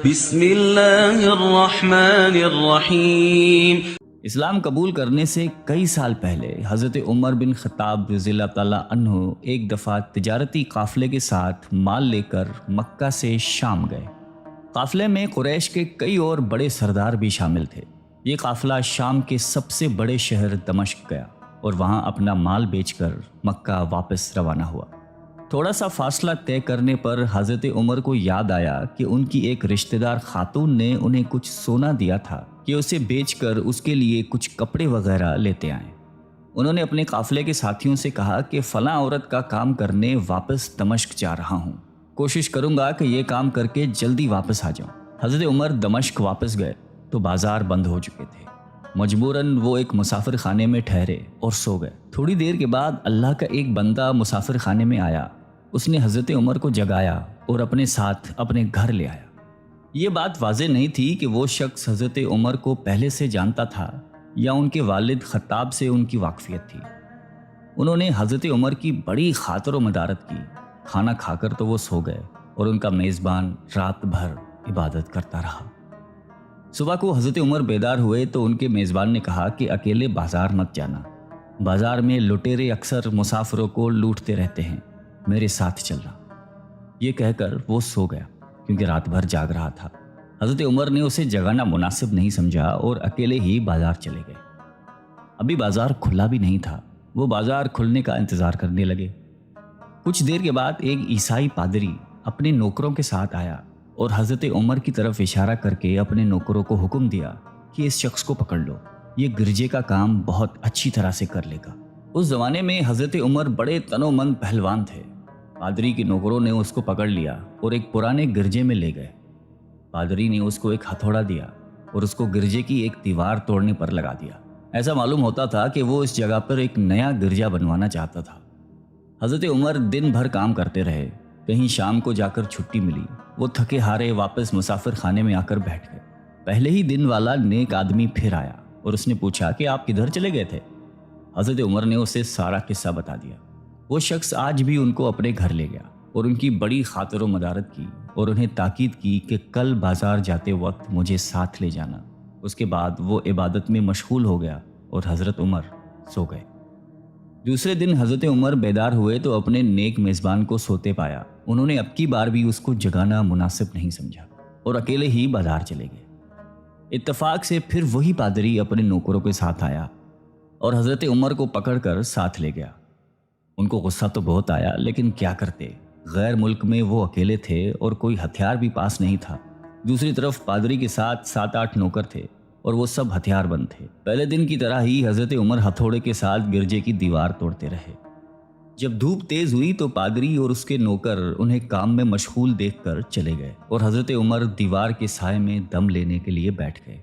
بسم اللہ الرحمن الرحیم۔ اسلام قبول کرنے سے کئی سال پہلے حضرت عمر بن خطاب رضی اللہ تعالیٰ عنہ ایک دفعہ تجارتی قافلے کے ساتھ مال لے کر مکہ سے شام گئے۔ قافلے میں قریش کے کئی اور بڑے سردار بھی شامل تھے۔ یہ قافلہ شام کے سب سے بڑے شہر دمشق گیا اور وہاں اپنا مال بیچ کر مکہ واپس روانہ ہوا۔ تھوڑا سا فاصلہ طے کرنے پر حضرت عمر کو یاد آیا کہ ان کی ایک رشتہ دار خاتون نے انہیں کچھ سونا دیا تھا کہ اسے بیچ کر اس کے لیے کچھ کپڑے وغیرہ لیتے آئیں۔ انہوں نے اپنے قافلے کے ساتھیوں سے کہا کہ فلاں عورت کا کام کرنے واپس دمشق جا رہا ہوں، کوشش کروں گا کہ یہ کام کر کے جلدی واپس آ جاؤں۔ حضرت عمر دمشق واپس گئے تو بازار بند ہو چکے تھے۔ مجبوراً وہ ایک مسافر خانے میں ٹھہرے اور سو گئے۔ تھوڑی دیر کے بعد اللہ کا ایک بندہ مسافر خانے میں آیا۔ اس نے حضرت عمر کو جگایا اور اپنے ساتھ اپنے گھر لے آیا۔ یہ بات واضح نہیں تھی کہ وہ شخص حضرت عمر کو پہلے سے جانتا تھا یا ان کے والد خطاب سے ان کی واقفیت تھی۔ انہوں نے حضرت عمر کی بڑی خاطر و مدارت کی۔ کھانا کھا کر تو وہ سو گئے اور ان کا میزبان رات بھر عبادت کرتا رہا۔ صبح کو حضرت عمر بیدار ہوئے تو ان کے میزبان نے کہا کہ اکیلے بازار مت جانا، بازار میں لٹیرے اکثر مسافروں کو لوٹتے رہتے ہیں، میرے ساتھ چلنا۔ یہ کہہ کر وہ سو گیا کیونکہ رات بھر جاگ رہا تھا۔ حضرت عمر نے اسے جگانا مناسب نہیں سمجھا اور اکیلے ہی بازار چلے گئے۔ ابھی بازار کھلا بھی نہیں تھا، وہ بازار کھلنے کا انتظار کرنے لگے۔ کچھ دیر کے بعد ایک عیسائی پادری اپنے نوکروں کے ساتھ آیا اور حضرت عمر کی طرف اشارہ کر کے اپنے نوکروں کو حکم دیا کہ اس شخص کو پکڑ لو، یہ گرجے کا کام بہت اچھی طرح سے کر لے گا۔ اس زمانے میں حضرت عمر بڑے تنومند پہلوان تھے۔ پادری کے نوکروں نے اس کو پکڑ لیا اور ایک پرانے گرجے میں لے گئے۔ پادری نے اس کو ایک ہتھوڑا دیا اور اس کو گرجے کی ایک دیوار توڑنے پر لگا دیا۔ ایسا معلوم ہوتا تھا کہ وہ اس جگہ پر ایک نیا گرجا بنوانا چاہتا تھا۔ حضرت عمر دن بھر کام کرتے رہے۔ کہیں شام کو جا کر چھٹی ملی، وہ تھکے ہارے واپس مسافر خانے میں آ کر بیٹھ گئے۔ پہلے ہی دن والا نیک آدمی پھر آیا اور اس نے پوچھا کہ آپ کدھر چلے گئے تھے؟ حضرت عمر نے اسے سارا قصہ بتا دیا۔ وہ شخص آج بھی ان کو اپنے گھر لے گیا اور ان کی بڑی خاطر و مدارت کی اور انہیں تاکید کی کہ کل بازار جاتے وقت مجھے ساتھ لے جانا۔ اس کے بعد وہ عبادت میں مشغول ہو گیا اور حضرت عمر سو گئے۔ دوسرے دن حضرت عمر بیدار ہوئے تو اپنے نیک میزبان کو سوتے پایا۔ انہوں نے اب کی بار بھی اس کو جگانا مناسب نہیں سمجھا اور اکیلے ہی بازار چلے گئے۔ اتفاق سے پھر وہی پادری اپنے نوکروں کے ساتھ آیا اور حضرت عمر کو پکڑ کر ساتھ لے گیا۔ ان کو غصہ تو بہت آیا، لیکن کیا کرتے، غیر ملک میں وہ اکیلے تھے اور کوئی ہتھیار بھی پاس نہیں تھا۔ دوسری طرف پادری کے ساتھ 7-8 نوکر تھے اور وہ سب ہتھیار بند تھے۔ پہلے دن کی طرح ہی حضرت عمر ہتھوڑے کے ساتھ گرجے کی دیوار توڑتے رہے۔ جب دھوپ تیز ہوئی تو پادری اور اس کے نوکر انہیں کام میں مشغول دیکھ کر چلے گئے اور حضرت عمر دیوار کے سائے میں دم لینے کے لیے بیٹھ گئے۔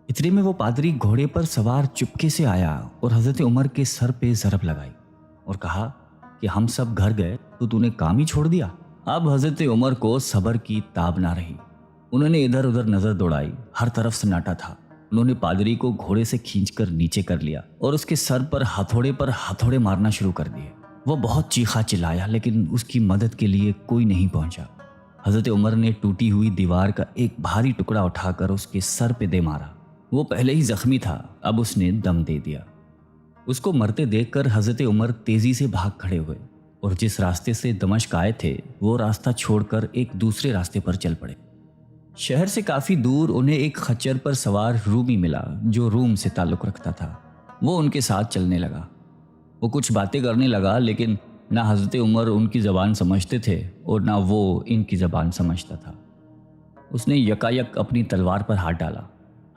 اتنے میں وہ پادری گھوڑے پر سوار چپکے سے آیا اور حضرت عمر کے سر پہ ضرب لگائی اور کہا کہ ہم سب گھر گئے تو نے کام ہی چھوڑ دیا۔ اب حضرت عمر کو صبر کی تاب نہ رہی۔ انہوں نے ادھر ادھر نظر دوڑائی، ہر طرف سناٹا تھا۔ انہوں نے پادری کو گھوڑے سے کھینچ کر نیچے کر لیا اور اس کے سر پر ہتھوڑے مارنا شروع کر دیے۔ وہ بہت چیخا چلایا لیکن اس کی مدد کے لیے کوئی نہیں پہنچا۔ حضرت عمر نے ٹوٹی ہوئی دیوار کا ایک بھاری ٹکڑا اٹھا کر اس کے سر پہ دے مارا۔ وہ پہلے ہی زخمی تھا، اب اس نے دم دے دیا۔ اس کو مرتے دیکھ کر حضرت عمر تیزی سے بھاگ کھڑے ہوئے اور جس راستے سے دمشق آئے تھے وہ راستہ چھوڑ کر ایک دوسرے راستے پر چل پڑے۔ شہر سے کافی دور انہیں ایک خچر پر سوار رومی ملا جو روم سے تعلق رکھتا تھا۔ وہ ان کے ساتھ چلنے لگا۔ وہ کچھ باتیں کرنے لگا لیکن نہ حضرت عمر ان کی زبان سمجھتے تھے اور نہ وہ ان کی زبان سمجھتا تھا۔ اس نے یکایک اپنی تلوار پر ہاتھ ڈالا۔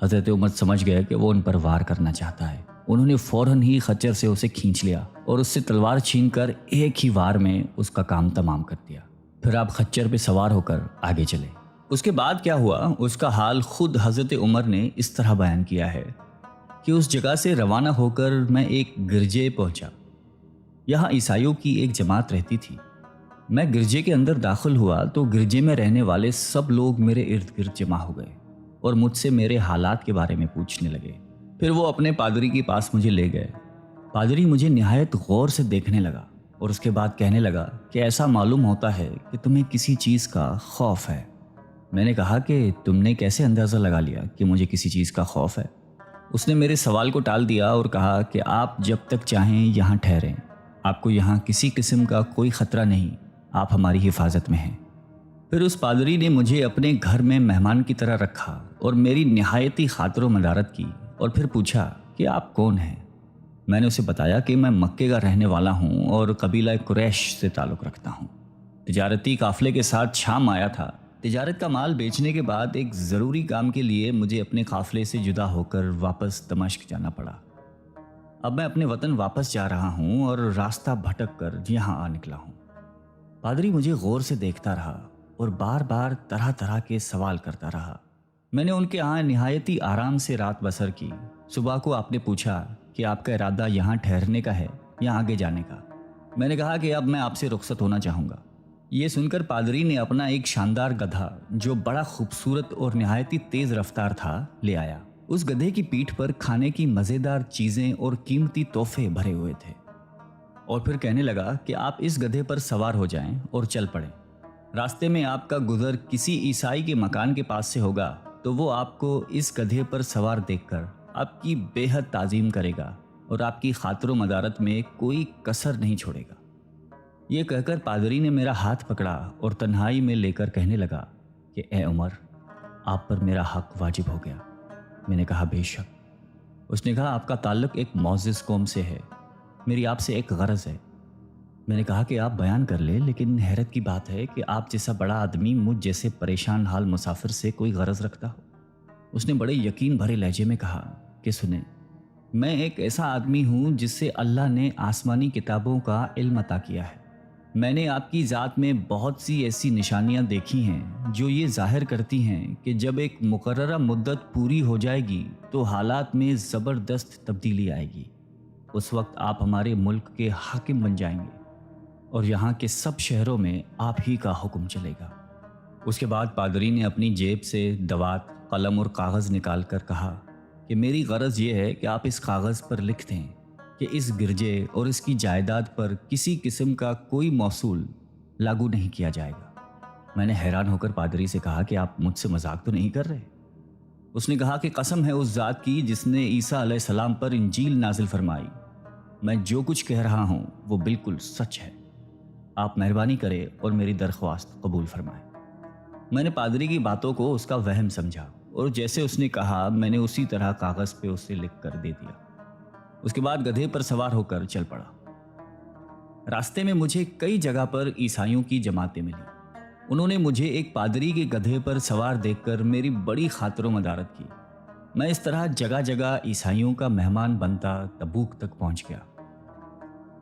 حضرت عمر سمجھ گئے کہ وہ ان پر وار کرنا چاہتا ہے۔ انہوں نے فوراً ہی خچر سے اسے کھینچ لیا اور اس سے تلوار چھین کر ایک ہی وار میں اس کا کام تمام کر دیا۔ پھر آپ خچر پہ سوار ہو کر آگے چلے۔ اس کے بعد کیا ہوا اس کا حال خود حضرت عمر نے اس طرح بیان کیا ہے کہ اس جگہ سے روانہ ہو کر میں ایک گرجے پہنچا۔ یہاں عیسائیوں کی ایک جماعت رہتی تھی۔ میں گرجے کے اندر داخل ہوا تو گرجے میں رہنے والے سب لوگ میرے ارد گرد جمع ہو گئے اور مجھ سے میرے حالات کے بارے میں پوچھنے لگے۔ پھر وہ اپنے پادری کے پاس مجھے لے گئے۔ پادری مجھے نہایت غور سے دیکھنے لگا اور اس کے بعد کہنے لگا کہ ایسا معلوم ہوتا ہے کہ تمہیں کسی چیز کا خوف ہے۔ میں نے کہا کہ تم نے کیسے اندازہ لگا لیا کہ مجھے کسی چیز کا خوف ہے؟ اس نے میرے سوال کو ٹال دیا اور کہا کہ آپ جب تک چاہیں یہاں ٹھہریں، آپ کو یہاں کسی قسم کا کوئی خطرہ نہیں، آپ ہماری حفاظت میں ہیں۔ پھر اس پادری نے مجھے اپنے گھر میں مہمان کی طرح رکھا اور میری نہایتی خاطر و مدارت کی، اور پھر پوچھا کہ آپ کون ہیں؟ میں نے اسے بتایا کہ میں مکے کا رہنے والا ہوں اور قبیلہ قریش سے تعلق رکھتا ہوں۔ تجارتی قافلے کے ساتھ شام آیا تھا۔ تجارت کا مال بیچنے کے بعد ایک ضروری کام کے لیے مجھے اپنے قافلے سے جدا ہو کر واپس دمشق جانا پڑا۔ اب میں اپنے وطن واپس جا رہا ہوں اور راستہ بھٹک کر یہاں آ نکلا ہوں۔ پادری مجھے غور سے دیکھتا رہا اور بار بار طرح طرح کے سوال کرتا رہا۔ میں نے ان کے ہاں نہایتی آرام سے رات بسر کی۔ صبح کو آپ نے پوچھا کہ آپ کا ارادہ یہاں ٹھہرنے کا ہے یا آگے جانے کا؟ میں نے کہا کہ اب میں آپ سے رخصت ہونا چاہوں گا۔ یہ سن کر پادری نے اپنا ایک شاندار گدھا جو بڑا خوبصورت اور نہایتی تیز رفتار تھا لے آیا۔ اس گدھے کی پیٹھ پر کھانے کی مزیدار چیزیں اور قیمتی تحفے بھرے ہوئے تھے، اور پھر کہنے لگا کہ آپ اس گدھے پر سوار ہو جائیں اور چل پڑیں۔ راستے میں آپ کا گزر کسی عیسائی کے مکان کے پاس سے ہوگا تو وہ آپ کو اس گدھے پر سوار دیکھ کر آپ کی بے حد تعظیم کرے گا اور آپ کی خاطر و مدارت میں کوئی کسر نہیں چھوڑے گا۔ یہ کہہ کر پادری نے میرا ہاتھ پکڑا اور تنہائی میں لے کر کہنے لگا کہ اے عمر، آپ پر میرا حق واجب ہو گیا۔ میں نے کہا بے شک۔ اس نے کہا آپ کا تعلق ایک معزز قوم سے ہے، میری آپ سے ایک غرض ہے۔ میں نے کہا کہ آپ بیان کر لیں، لیکن حیرت کی بات ہے کہ آپ جیسا بڑا آدمی مجھ جیسے پریشان حال مسافر سے کوئی غرض رکھتا ہو۔ اس نے بڑے یقین بھرے لہجے میں کہا کہ سنیں، میں ایک ایسا آدمی ہوں جس سے اللہ نے آسمانی کتابوں کا علم عطا کیا ہے۔ میں نے آپ کی ذات میں بہت سی ایسی نشانیاں دیکھی ہیں جو یہ ظاہر کرتی ہیں کہ جب ایک مقررہ مدت پوری ہو جائے گی تو حالات میں زبردست تبدیلی آئے گی۔ اس وقت آپ ہمارے ملک کے حاکم بن جائیں گے اور یہاں کے سب شہروں میں آپ ہی کا حکم چلے گا۔ اس کے بعد پادری نے اپنی جیب سے دوات، قلم اور کاغذ نکال کر کہا کہ میری غرض یہ ہے کہ آپ اس کاغذ پر لکھ دیں کہ اس گرجے اور اس کی جائیداد پر کسی قسم کا کوئی موصول لاگو نہیں کیا جائے گا۔ میں نے حیران ہو کر پادری سے کہا کہ آپ مجھ سے مذاق تو نہیں کر رہے؟ اس نے کہا کہ قسم ہے اس ذات کی جس نے عیسیٰ علیہ السلام پر انجیل نازل فرمائی، میں جو کچھ کہہ رہا ہوں وہ بالکل سچ ہے۔ آپ مہربانی کریں اور میری درخواست قبول فرمائیں۔ میں نے پادری کی باتوں کو اس کا وہم سمجھا اور جیسے اس نے کہا میں نے اسی طرح کاغذ پہ اسے لکھ کر دے دیا۔ اس کے بعد گدھے پر سوار ہو کر چل پڑا۔ راستے میں مجھے کئی جگہ پر عیسائیوں کی جماعتیں ملی۔ انہوں نے مجھے ایک پادری کے گدھے پر سوار دیکھ کر میری بڑی خاطر و مدارت کی۔ میں اس طرح جگہ جگہ عیسائیوں کا مہمان بنتا تبوک تک پہنچ گیا۔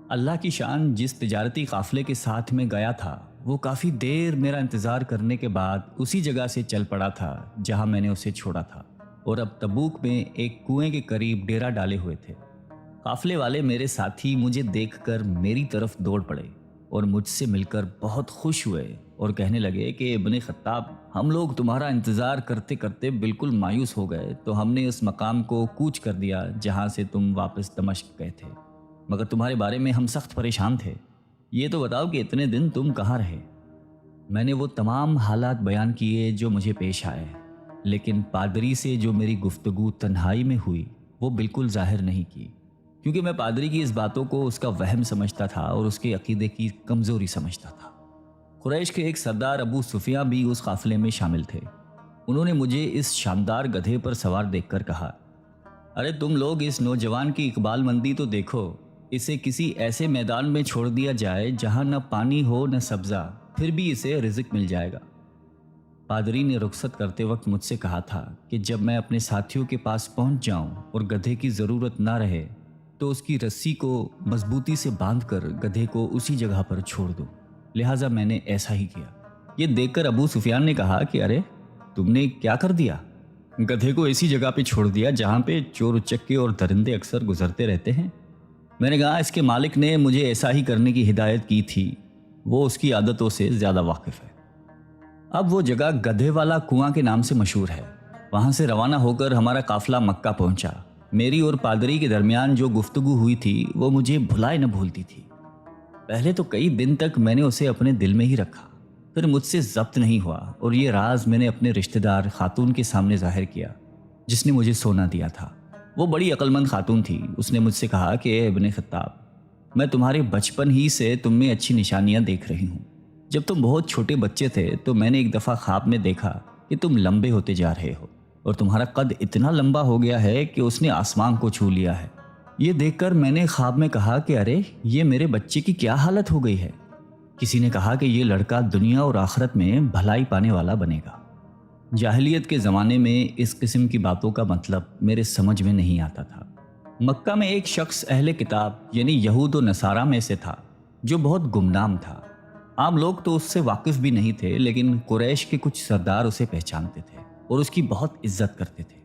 اللہ کی شان، جس تجارتی قافلے کے ساتھ میں گیا تھا وہ کافی دیر میرا انتظار کرنے کے بعد اسی جگہ سے چل پڑا تھا جہاں میں نے اسے چھوڑا تھا، اور اب تبوک میں ایک کنویں کے قریب ڈیرا ڈالے ہوئے تھے۔ قافلے والے میرے ساتھی مجھے دیکھ کر میری طرف دوڑ پڑے اور مجھ سے مل کر بہت خوش ہوئے اور کہنے لگے کہ ابن خطاب، ہم لوگ تمہارا انتظار کرتے کرتے بالکل مایوس ہو گئے تو ہم نے اس مقام کو کوچ کر دیا جہاں سے تم واپس دمشق گئے تھے، مگر تمہارے بارے میں ہم سخت پریشان تھے۔ یہ تو بتاؤ کہ اتنے دن تم کہاں رہے؟ میں نے وہ تمام حالات بیان کیے جو مجھے پیش آئے، لیکن پادری سے جو میری گفتگو تنہائی میں ہوئی وہ بالکل ظاہر نہیں کی، کیونکہ میں پادری کی اس باتوں کو اس کا وہم سمجھتا تھا اور اس کے عقیدے کی کمزوری سمجھتا تھا۔ قریش کے ایک سردار ابو سفیان بھی اس قافلے میں شامل تھے۔ انہوں نے مجھے اس شاندار گدھے پر سوار دیکھ کر کہا، ارے تم لوگ اس نوجوان کی اقبال مندی تو دیکھو، اسے کسی ایسے میدان میں چھوڑ دیا جائے جہاں نہ پانی ہو نہ سبزہ، پھر بھی اسے رزق مل جائے گا۔ پادری نے رخصت کرتے وقت مجھ سے کہا تھا کہ جب میں اپنے ساتھیوں کے پاس پہنچ جاؤں اور گدھے کی ضرورت نہ رہے تو اس کی رسی کو مضبوطی سے باندھ کر گدھے کو اسی جگہ پر چھوڑ دو، لہٰذا میں نے ایسا ہی کیا۔ یہ دیکھ کر ابو سفیان نے کہا کہ ارے تم نے کیا کر دیا؟ گدھے کو ایسی جگہ پہ چھوڑ دیا جہاں پہ چور اچکے اور درندے اکثر گزرتے رہتے ہیں۔ میں نے کہا اس کے مالک نے مجھے ایسا ہی کرنے کی ہدایت کی تھی، وہ اس کی عادتوں سے زیادہ واقف ہے۔ اب وہ جگہ گدھے والا کنواں کے نام سے مشہور ہے۔ وہاں سے روانہ ہو کر ہمارا قافلہ مکہ پہنچا۔ میری اور پادری کے درمیان جو گفتگو ہوئی تھی وہ مجھے بھلائے نہ بھولتی تھی۔ پہلے تو کئی دن تک میں نے اسے اپنے دل میں ہی رکھا، پھر مجھ سے ضبط نہیں ہوا اور یہ راز میں نے اپنے رشتہ دار خاتون کے سامنے ظاہر کیا جس نے مجھے سونا دیا تھا۔ وہ بڑی عقل مند خاتون تھی۔ اس نے مجھ سے کہا کہ اے ابن خطاب، میں تمہارے بچپن ہی سے تم میں اچھی نشانیاں دیکھ رہی ہوں۔ جب تم بہت چھوٹے بچے تھے تو میں نے ایک دفعہ خواب میں دیکھا کہ تم لمبے ہوتے جا رہے ہو اور تمہارا قد اتنا لمبا ہو گیا ہے کہ اس نے آسمان کو چھو لیا ہے۔ یہ دیکھ کر میں نے خواب میں کہا کہ ارے یہ میرے بچے کی کیا حالت ہو گئی ہے۔ کسی نے کہا کہ یہ لڑکا دنیا اور آخرت میں بھلائی پانے والا بنے گا۔ جاہلیت کے زمانے میں اس قسم کی باتوں کا مطلب میرے سمجھ میں نہیں آتا تھا۔ مکہ میں ایک شخص اہل کتاب یعنی یہود و نصارہ میں سے تھا جو بہت گمنام تھا۔ عام لوگ تو اس سے واقف بھی نہیں تھے، لیکن قریش کے کچھ سردار اسے پہچانتے تھے اور اس کی بہت عزت کرتے تھے۔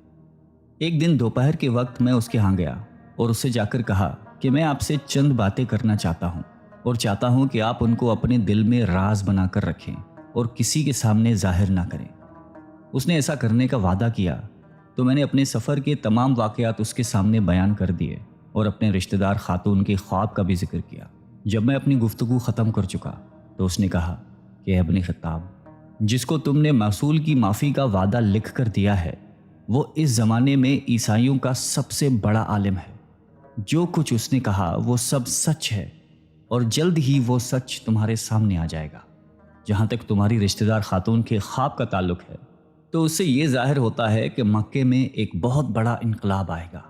ایک دن دوپہر کے وقت میں اس کے ہاں گیا اور اسے جا کر کہا کہ میں آپ سے چند باتیں کرنا چاہتا ہوں اور چاہتا ہوں کہ آپ ان کو اپنے دل میں راز بنا کر رکھیں اور کسی کے سامنے ظاہر نہ کریں۔ اس نے ایسا کرنے کا وعدہ کیا تو میں نے اپنے سفر کے تمام واقعات اس کے سامنے بیان کر دیے اور اپنے رشتہ دار خاتون کے خواب کا بھی ذکر کیا۔ جب میں اپنی گفتگو ختم کر چکا تو اس نے کہا کہ ابن خطاب، جس کو تم نے موصول کی معافی کا وعدہ لکھ کر دیا ہے وہ اس زمانے میں عیسائیوں کا سب سے بڑا عالم ہے۔ جو کچھ اس نے کہا وہ سب سچ ہے اور جلد ہی وہ سچ تمہارے سامنے آ جائے گا۔ جہاں تک تمہاری رشتہ دار خاتون کے خواب کا تعلق ہے تو اس سے یہ ظاہر ہوتا ہے کہ مکے میں ایک بہت بڑا انقلاب آئے گا۔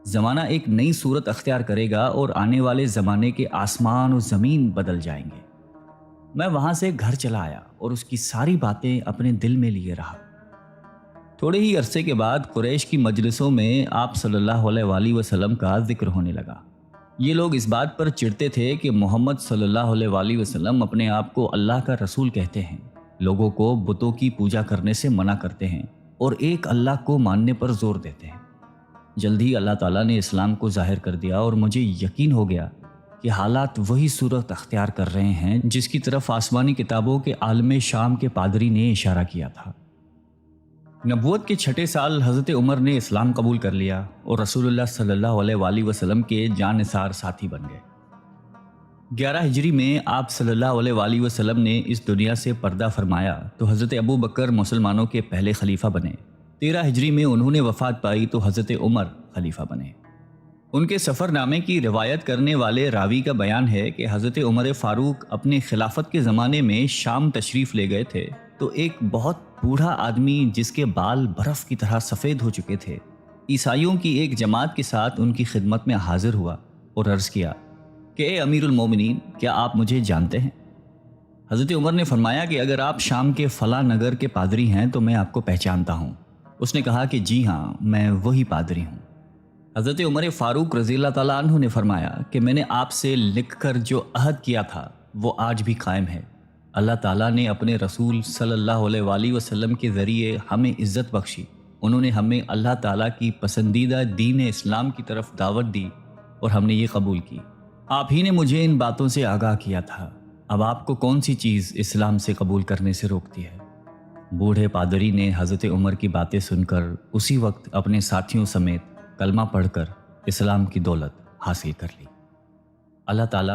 زمانہ ایک نئی صورت اختیار کرے گا اور آنے والے زمانے کے آسمان و زمین بدل جائیں گے۔ میں وہاں سے گھر چلا آیا اور اس کی ساری باتیں اپنے دل میں لیے رہا۔ تھوڑے ہی عرصے کے بعد قریش کی مجلسوں میں آپ صلی اللہ علیہ وآلہ وسلم کا ذکر ہونے لگا۔ یہ لوگ اس بات پر چڑھتے تھے کہ محمد صلی اللہ علیہ وآلہ وسلم اپنے آپ کو اللہ کا رسول کہتے ہیں، لوگوں کو بتوں کی پوجا کرنے سے منع کرتے ہیں اور ایک اللہ کو ماننے پر زور دیتے ہیں۔ جلد ہی اللہ تعالیٰ نے اسلام کو ظاہر کر دیا اور مجھے یقین ہو گیا کہ حالات وہی صورت اختیار کر رہے ہیں جس کی طرف آسمانی کتابوں کے عالم شام کے پادری نے اشارہ کیا تھا۔ نبوت کے 6 سال حضرت عمر نے اسلام قبول کر لیا اور رسول اللہ صلی اللہ علیہ وآلہ وسلم کے جان نثار ساتھی بن گئے۔ 11 ہجری میں آپ صلی اللہ علیہ وآلہ وسلم نے اس دنیا سے پردہ فرمایا تو حضرت ابو بکر مسلمانوں کے پہلے خلیفہ بنے۔ 13 ہجری میں انہوں نے وفات پائی تو حضرت عمر خلیفہ بنے۔ ان کے سفر نامے کی روایت کرنے والے راوی کا بیان ہے کہ حضرت عمر فاروق اپنے خلافت کے زمانے میں شام تشریف لے گئے تھے تو ایک بہت بوڑھا آدمی جس کے بال برف کی طرح سفید ہو چکے تھے عیسائیوں کی ایک جماعت کے ساتھ ان کی خدمت میں حاضر ہوا اور عرض کیا کہ اے امیر المومنین، کیا آپ مجھے جانتے ہیں؟ حضرت عمر نے فرمایا کہ اگر آپ شام کے فلاں نگر کے پادری ہیں تو میں آپ کو پہچانتا ہوں۔ اس نے کہا کہ جی ہاں، میں وہی پادری ہوں۔ حضرت عمر فاروق رضی اللہ تعالیٰ عنہ نے فرمایا کہ میں نے آپ سے لکھ کر جو عہد کیا تھا وہ آج بھی قائم ہے۔ اللہ تعالیٰ نے اپنے رسول صلی اللہ علیہ وآلہ وسلم کے ذریعے ہمیں عزت بخشی۔ انہوں نے ہمیں اللہ تعالیٰ کی پسندیدہ دین اسلام کی طرف دعوت دی اور ہم نے یہ قبول کی۔ آپ ہی نے مجھے ان باتوں سے آگاہ کیا تھا۔ اب آپ کو کون سی چیز اسلام سے قبول کرنے سے روکتی ہے؟ بوڑھے پادری نے حضرت عمر کی باتیں سن کر اسی وقت اپنے ساتھیوں سمیت کلمہ پڑھ کر اسلام کی دولت حاصل کر لی۔ اللہ تعالیٰ